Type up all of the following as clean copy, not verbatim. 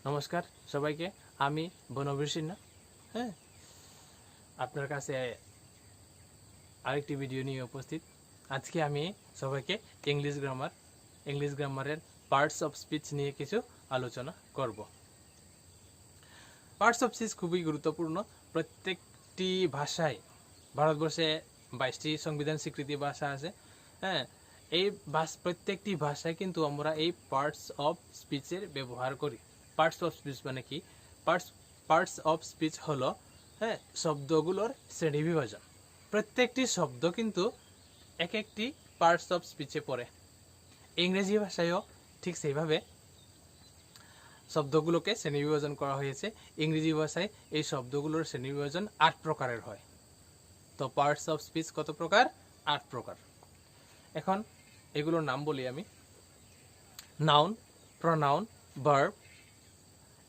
নমস্কার সবাইকে, আমি বনবীর সিনহা। হ্যাঁ, আপনার কাছে আরেকটি ভিডিও নিয়ে উপস্থিত। আজকে আমি সবাইকে ইংলিশ গ্রামারের পার্টস অফ স্পিচ নিয়ে কিছু আলোচনা করব। পার্টস অফ স্পিচ খুবই গুরুত্বপূর্ণ। প্রত্যেকটি ভাষায়, ভারতবর্ষে 22টি সংবিধান স্বীকৃতি ভাষা আছে। হ্যাঁ, এই প্রত্যেকটি ভাষায় কিন্তু আমরা এই পার্টস অফ স্পিচের ব্যবহার করি। পার্টস অফ স্পিচ মানে কি? পার্টস অফ স্পিচ হলো শব্দগুলোর শ্রেণী বিভাজন। প্রত্যেকটি শব্দ কিন্তু এক একটি পার্টস অফ স্পিচে পড়ে। ইংরেজি ভাষায়ও ঠিক সেইভাবে শব্দগুলোকে শ্রেণীবিভাজন করা হয়েছে। ইংরেজি ভাষায় এই শব্দগুলোর শ্রেণীবিভাজন 8 প্রকারের হয়। তো পার্টস অফ স্পিচ কত প্রকার? 8 প্রকার। এখন এগুলোর নাম বলি আমি। Noun, pronoun, verb,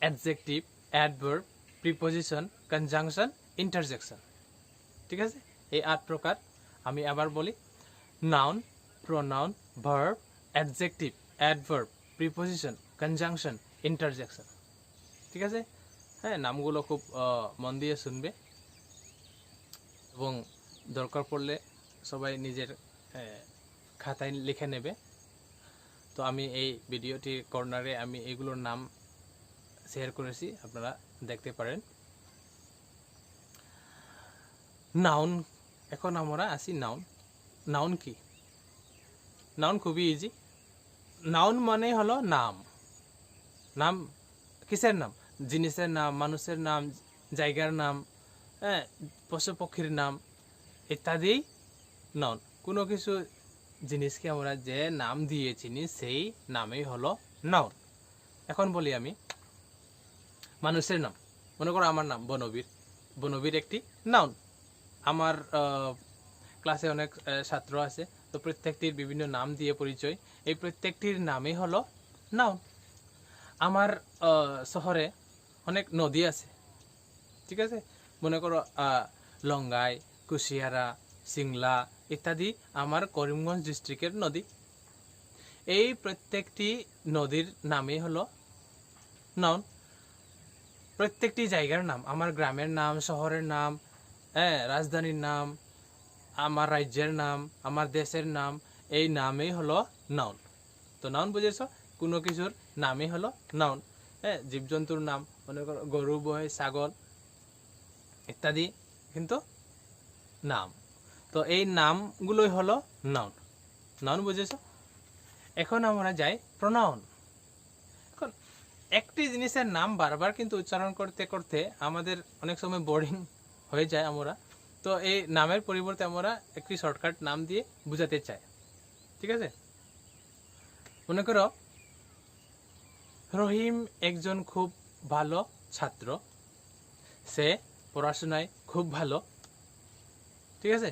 adjective, adverb, preposition, conjunction, interjection. ঠিক আছে, এই 8 প্রকার আমি আবার বলি। Noun, pronoun, verb, adjective, adverb, preposition, conjunction, interjection. ঠিক আছে, হ্যাঁ, নামগুলো খুব মন দিয়ে শুনবে এবং দরকার পড়লে সবাই নিজের খাতায় লিখে নেবে। তো আমি এই ভিডিওটির কর্নারে আমি এগুলোর নাম শেয়ার করেছি, আপনারা দেখতে পারেন। নাউন, এখন আমরা আসি নাউন। নাউন কি? নাউন খুবই ইজি। নাউন মানে হলো নাম। নাম কিসের নাম? জিনিসের নাম, মানুষের নাম, জায়গার নাম, হ্যাঁ, পশু পক্ষীর নাম ইত্যাদি নাউন। কোনো কিছু জিনিসকে আমরা যে নাম দিয়ে চিনি সেই নামই হলো নাউন। এখন বলি আমি মানুষের নাম। মনে করো আমার নাম বনবীর। বনবীর একটি নাউন। আমার ক্লাসে অনেক ছাত্র আছে, তো প্রত্যেকটির বিভিন্ন নাম দিয়ে পরিচয়। এই প্রত্যেকটির নামই হলো নাউন। আমার শহরে অনেক নদী আছে। ঠিক আছে, মনে করো লঙ্গাই, কুশিয়ারা, সিংলা ইত্যাদি আমার করিমগঞ্জ ডিস্ট্রিক্টের নদী। এই প্রত্যেকটি নদীর নামই হলো নাউন। প্রত্যেকটি জায়গার নাম, আমার গ্রামের নাম, শহরের নাম, রাজধানীর নাম, আমার রাজ্যের নাম, আমার দেশের নাম, এই নামই হলো নাউন। তো নাউন বুঝেছ? কোনো কিছুর নামই হলো নাউন। হ্যাঁ, জীবজন্তুর নাম, মনে করো গরু, বই, ছাগল ইত্যাদি কিন্তু নাম। তো এই নামগুলোই হলো নাউন। নাউন বুঝেছ? এখন আমরা যাই প্রোনাউন। এখন একটি জিনিসের নাম বারবার কিন্তু উচ্চারণ করতে করতে আমাদের অনেক সময় বোরিং হয়ে যায় আমরা। তো এই নামের পরিবর্তে আমরা একটি শর্টকাট নাম দিয়ে বোঝাতে চাই। ঠিক আছে, মনে করো রহিম একজন খুব ভালো ছাত্র, সে পড়াশোনায় খুব ভালো। ঠিক আছে,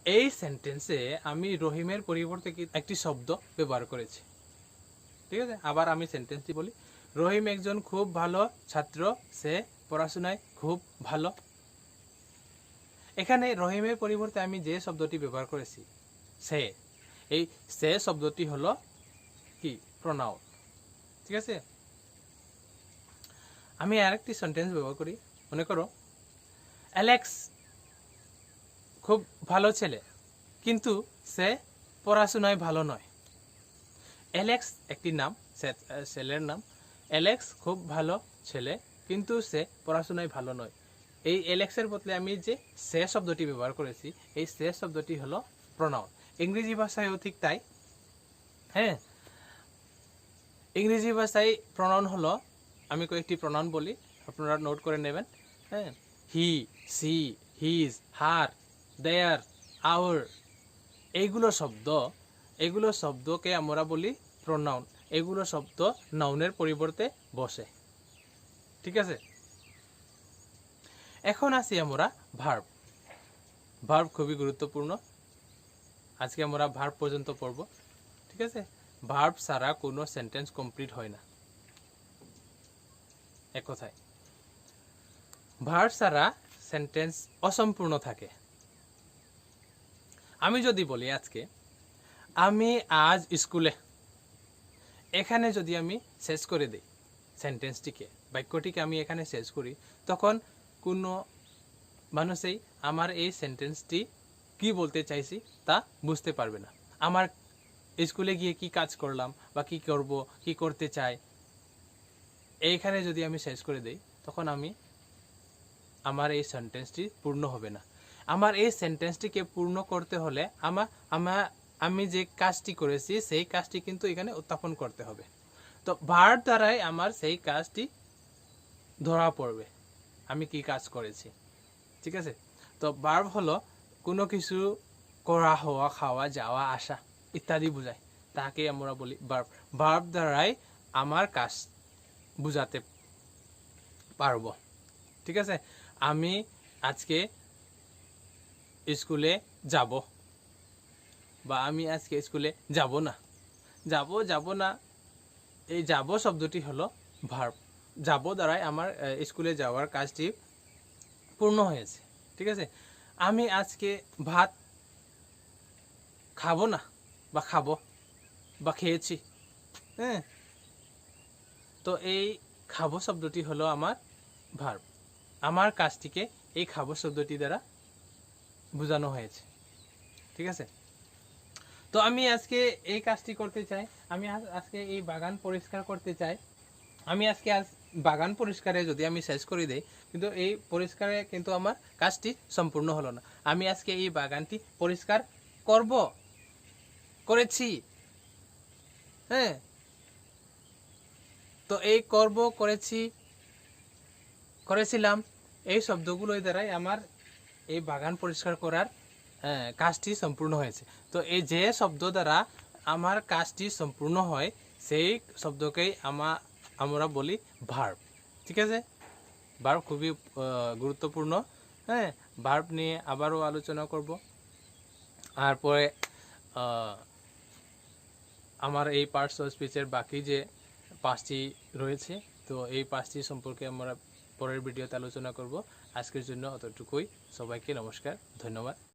এই সেন্টেন্সে আমি রহিমের পরিবর্তে একটি শব্দ ব্যবহার করেছি। ঠিক আছে, আবার আমি সেন্টেন্সটি বলি। রহিম একজন খুব ভালো ছাত্র, সে পড়াশোনায় খুব ভালো। এখানে রহিমের পরিবর্তে আমি যে শব্দটি ব্যবহার করেছি সে, এই সে শব্দটি হলো কি? প্রোনাউন। ঠিক আছে, আমি আরেকটি সেন্টেন্স ব্যবহার করি। মনে করো অ্যালেক্স খুব ভালো ছেলে, কিন্তু সে পড়াশোনায় ভালো নয়। অ্যালেক্স একটি নাম, ছেলের নাম। অ্যালেক্স খুব ভালো ছেলে, কিন্তু সে পড়াশোনায় ভালো নয়। এই অ্যালেক্সের বদলে আমি যে সে শব্দটি ব্যবহার করেছি, এই সে শব্দটি হলো প্রোনাউন। ইংরেজি ভাষায়ও ঠিক তাই। হ্যাঁ, ইংরেজি ভাষায় প্রোনাউন হলো, আমি কয়েকটি প্রোনাউন বলি, আপনারা নোট করে নেবেন। হ্যাঁ, হি, সি, হিজ, হার, দেয়ার, আওয়ার, এগুলো শব্দকে আমরা বলি প্রোনাউন। এগুলো শব্দ নাউনের পরিবর্তে বসে। ঠিক আছে, এখন আসি আমরা ভার্ব। ভার্ব খুবই গুরুত্বপূর্ণ। আজকে আমরা ভার্ব পর্যন্ত পড়ব। ঠিক আছে, ভার্ব ছাড়া কোনো সেন্টেন্স কমপ্লিট হয় না। এক কথায় ভার্ব ছাড়া সেন্টেন্স অসম্পূর্ণ থাকে। আমি যদি বলি আজকে আমি আজ স্কুলে, এখানে যদি আমি শেষ করে দিই, সেন্টেন্সটিকে, বাক্যটিকে আমি এখানে শেষ করি, তখন কোনো মানুষই আমার এই সেন্টেন্সটি কি বলতে চাইছি তা বুঝতে পারবে না। আমার স্কুলে গিয়ে কি কাজ করলাম বা কি করব, কি করতে চাই, এইখানে যদি আমি শেষ করে দেই, তখন আমার এই সেন্টেন্সটি পূর্ণ হবে না। আমার এই সেন্টেন্সটিকে পূর্ণ করতে হলে আমি যে কাজটি করেছি সেই কাজটি কিন্তু এখানে উত্থাপন করতে হবে। তো ভার্ব দ্বারাই আমার সেই কাজটি ধরা পড়বে, আমি কি কাজ করেছি। ঠিক আছে? তো ভার্ব হলো কোনো কিছু করা, হওয়া, খাওয়া, যাওয়া, আসা ইত্যাদি বোঝায়, তাকে আমরা বলি ভার্ব। ভার্ব দ্বারাই আমার কাজ বুঝাতে পারবো। ঠিক আছে? আমি আজকে স্কুলে যাব, বা আমি আজকে স্কুলে যাব না। যাব না, এই যাব শব্দটি হলো ভার্ব। যাব দ্বারাই আমার স্কুলে যাওয়ার কাজটি পূর্ণ হয়েছে। ঠিক আছে? আমি আজকে ভাত খাবো না, বা খাবো, বা খেয়েছি। হ্যাঁ, তো এই খাবো শব্দটি হলো আমার ভার্ব। আমার কাজটিকে এই খাবো শব্দটি দ্বারা বোঝানো হয়েছে। ঠিক আছে? তো আমি আজকে এই কাজটি করতে চাই, আমি আজকে এই বাগান পরিষ্কার করতে চাই। আমি আজকে বাগান পরিষ্কারে যদি আমি শেষ করে দেই, কিন্তু এই পরিষ্কারে কিন্তু আমার কাজটি সম্পূর্ণ হলো না। আমি আজকে এই বাগানটি পরিষ্কার করেছি। হ্যাঁ, তো এই করেছিলাম, এই শব্দগুলোর দ্বারাই আমার এই বাগান পরিষ্কার করার কাজটি সম্পূর্ণ হয়েছে। তো এই যে শব্দ দ্বারা আমার কাজটি সম্পূর্ণ হয়, সেই শব্দকেই আমরা বলি ভার্ব। ঠিক আছে? ভার্ব খুবই গুরুত্বপূর্ণ। হ্যাঁ, ভার্ব নিয়ে আবারও আলোচনা করব। আর পরে আমার এই পার্টস অফ স্পিচের বাকি যে 5টি রয়েছে, তো এই 5টি সম্পর্কে আমরা পরের ভিডিওতে আলোচনা করব। আজকের জন্য অতটুকুই। সবাইকে নমস্কার, ধন্যবাদ।